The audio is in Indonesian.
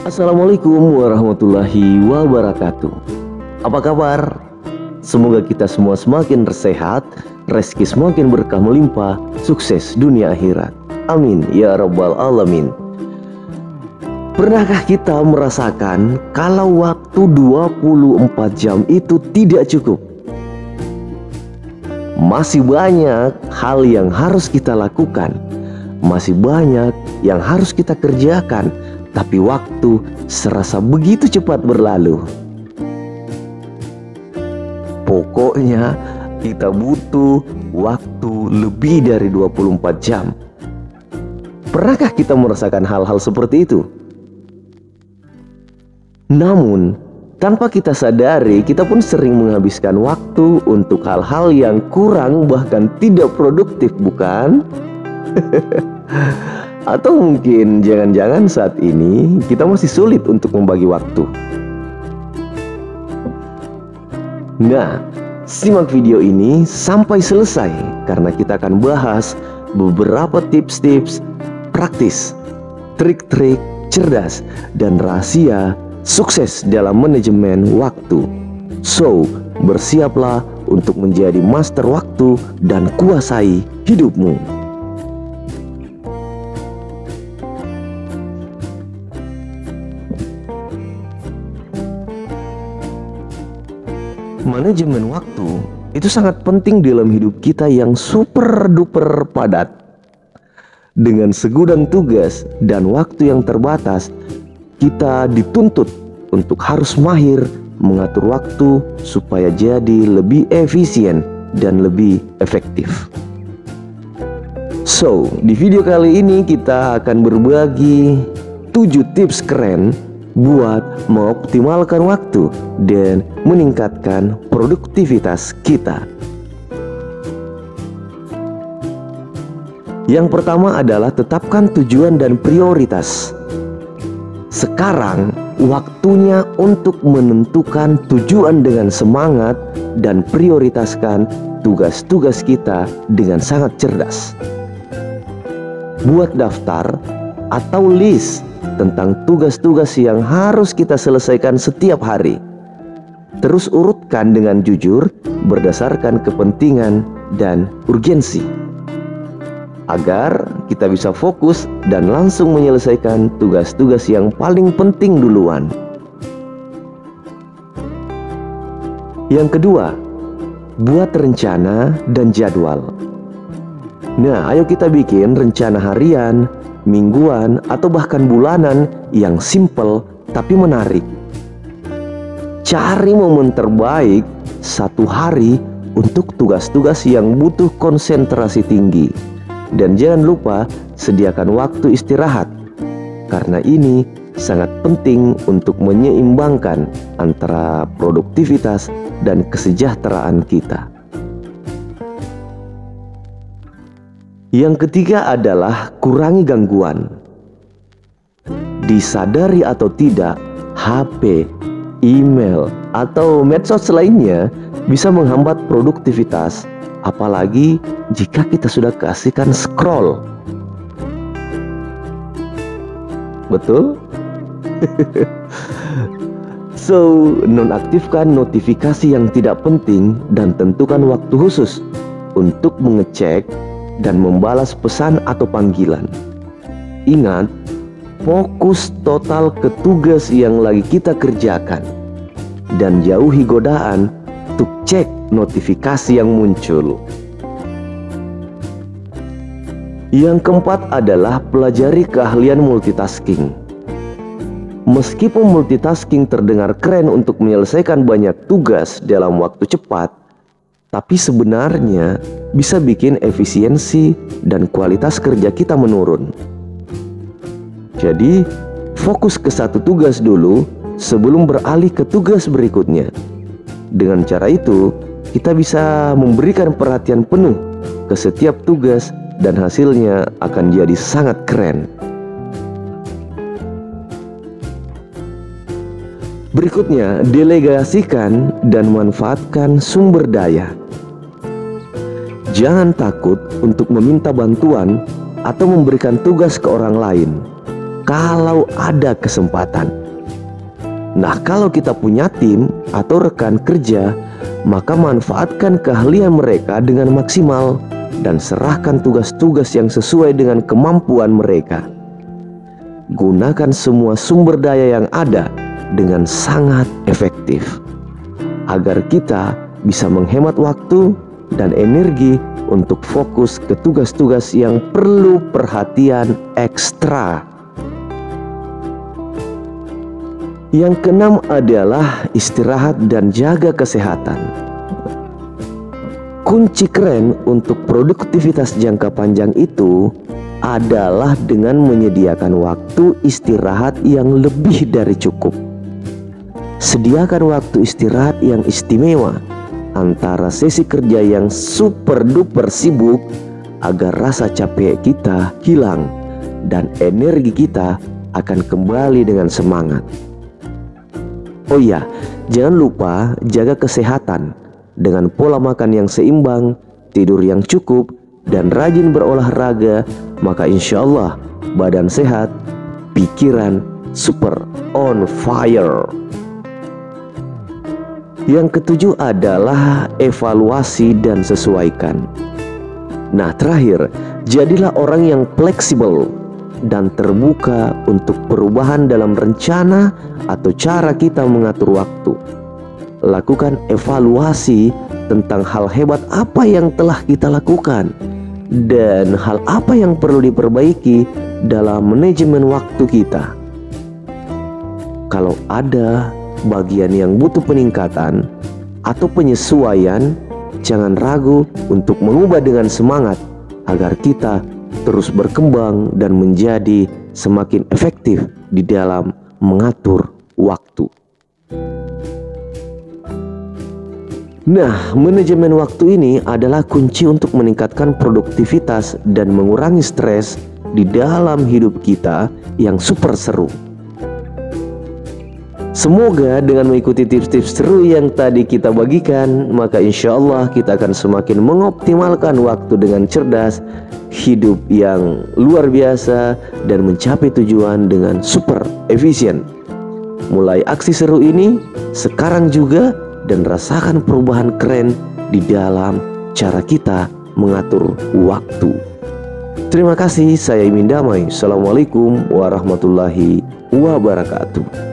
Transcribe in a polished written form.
Assalamualaikum warahmatullahi wabarakatuh. Apa kabar? Semoga kita semua semakin sehat, rezeki semakin berkah melimpah, sukses dunia akhirat. Amin ya rabbal alamin. Pernahkah kita merasakan kalau waktu 24 jam itu tidak cukup? Masih banyak hal yang harus kita lakukan, masih banyak yang harus kita kerjakan, tapi waktu serasa begitu cepat berlalu. Pokoknya kita butuh waktu lebih dari 24 jam. Pernahkah kita merasakan hal-hal seperti itu? Namun, tanpa kita sadari, kita pun sering menghabiskan waktu untuk hal-hal yang kurang bahkan tidak produktif, bukan? Atau mungkin jangan-jangan saat ini kita masih sulit untuk membagi waktu. Nah, simak video ini sampai selesai karena kita akan bahas beberapa tips-tips praktis, trik-trik cerdas, dan rahasia sukses dalam manajemen waktu. So, bersiaplah untuk menjadi master waktu dan kuasai hidupmu. Manajemen waktu itu sangat penting dalam hidup kita yang super duper padat. Dengan segudang tugas dan waktu yang terbatas, kita dituntut untuk harus mahir mengatur waktu supaya jadi lebih efisien dan lebih efektif. So, di video kali ini kita akan berbagi 7 tips keren buat mengoptimalkan waktu dan meningkatkan produktivitas kita. Yang pertama adalah tetapkan tujuan dan prioritas. Sekarang waktunya untuk menentukan tujuan dengan semangat dan prioritaskan tugas-tugas kita dengan sangat cerdas. Buat daftar atau list tentang tugas-tugas yang harus kita selesaikan setiap hari. Terus urutkan dengan jujur berdasarkan kepentingan dan urgensi, agar kita bisa fokus dan langsung menyelesaikan tugas-tugas yang paling penting duluan. Yang kedua, buat rencana dan jadwal. Nah, ayo kita bikin rencana harian, mingguan, atau bahkan bulanan yang simple tapi menarik. Cari momen terbaik satu hari untuk tugas-tugas yang butuh konsentrasi tinggi. Dan jangan lupa sediakan waktu istirahat, karena ini sangat penting untuk menyeimbangkan antara produktivitas dan kesejahteraan kita. Yang ketiga adalah kurangi gangguan. Disadari atau tidak, HP, email, atau medsos lainnya bisa menghambat produktivitas, apalagi jika kita sudah keasikan scroll. Betul? So, nonaktifkan notifikasi yang tidak penting dan tentukan waktu khusus untuk mengecek dan membalas pesan atau panggilan. Ingat, fokus total ke tugas yang lagi kita kerjakan dan jauhi godaan untuk cek notifikasi yang muncul. Yang keempat adalah pelajari keahlian multitasking. Meskipun multitasking terdengar keren untuk menyelesaikan banyak tugas dalam waktu cepat, tapi sebenarnya bisa bikin efisiensi dan kualitas kerja kita menurun. Jadi, fokus ke satu tugas dulu sebelum beralih ke tugas berikutnya. Dengan cara itu, kita bisa memberikan perhatian penuh ke setiap tugas dan hasilnya akan jadi sangat keren. Berikutnya, delegasikan dan manfaatkan sumber daya. Jangan takut untuk meminta bantuan atau memberikan tugas ke orang lain kalau ada kesempatan. Nah, kalau kita punya tim atau rekan kerja, maka manfaatkan keahlian mereka dengan maksimal dan serahkan tugas-tugas yang sesuai dengan kemampuan mereka. Gunakan semua sumber daya yang ada dengan sangat efektif agar kita bisa menghemat waktu dan energi untuk fokus ke tugas-tugas yang perlu perhatian ekstra. Yang keenam adalah istirahat dan jaga kesehatan. Kunci keren untuk produktivitas jangka panjang itu adalah dengan menyediakan waktu istirahat yang lebih dari cukup. Sediakan waktu istirahat yang istimewa antara sesi kerja yang super duper sibuk agar rasa capek kita hilang dan energi kita akan kembali dengan semangat. Oh iya, jangan lupa jaga kesehatan dengan pola makan yang seimbang, tidur yang cukup, dan rajin berolahraga. Maka insya Allah badan sehat, pikiran super on fire. Yang ketujuh adalah evaluasi dan sesuaikan. Nah, terakhir, jadilah orang yang fleksibel dan terbuka untuk perubahan dalam rencana atau cara kita mengatur waktu. Lakukan evaluasi tentang hal hebat apa yang telah kita lakukan dan hal apa yang perlu diperbaiki dalam manajemen waktu kita. Kalau ada bagian yang butuh peningkatan atau penyesuaian, jangan ragu untuk mengubah dengan semangat agar kita terus berkembang dan menjadi semakin efektif di dalam mengatur waktu. Nah, manajemen waktu ini adalah kunci untuk meningkatkan produktivitas dan mengurangi stres di dalam hidup kita yang super seru. Semoga dengan mengikuti tips-tips seru yang tadi kita bagikan, maka insya Allah kita akan semakin mengoptimalkan waktu dengan cerdas, hidup yang luar biasa, dan mencapai tujuan dengan super efisien. Mulai aksi seru ini sekarang juga dan rasakan perubahan keren di dalam cara kita mengatur waktu. Terima kasih, saya Imin Damai. Assalamualaikum warahmatullahi wabarakatuh.